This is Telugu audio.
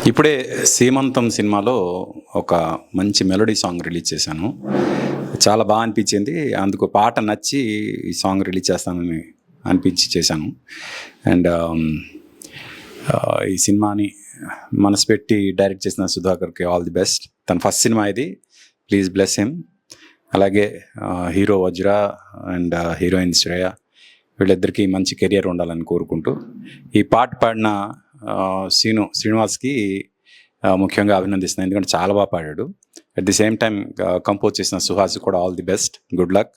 ఇప్పుడే 'సీమంతం' సినిమాలో ఒక మంచి మెలోడీ సాంగ్ రిలీజ్ చేశాను. చాలా అనిపించింది. అందుకు పాట నచ్చి ఈ సాంగ్ రిలీజ్ చేస్తానని అనిపించి చేశాను. అండ్ ఈ సినిమాని మనసు పెట్టి డైరెక్ట్ చేసిన సుధాకర్‌కి ఆల్ ది బెస్ట్. తన ఫస్ట్ సినిమా ఇది. Please bless him. అలాగే hero Vajra and heroine Shreya వీళ్ళిద్దరికీ మంచి కెరియర్ ఉండాలని కోరుకుంటూ, ఈ పాట పాడిన శ్రీనివాస్కి ముఖ్యంగా అభినందిస్తున్నాను. ఎందుకంటే చాలా బాగా పాడాడు. At the same time compose చేసిన సుహాస్ కూడా all the best, good luck.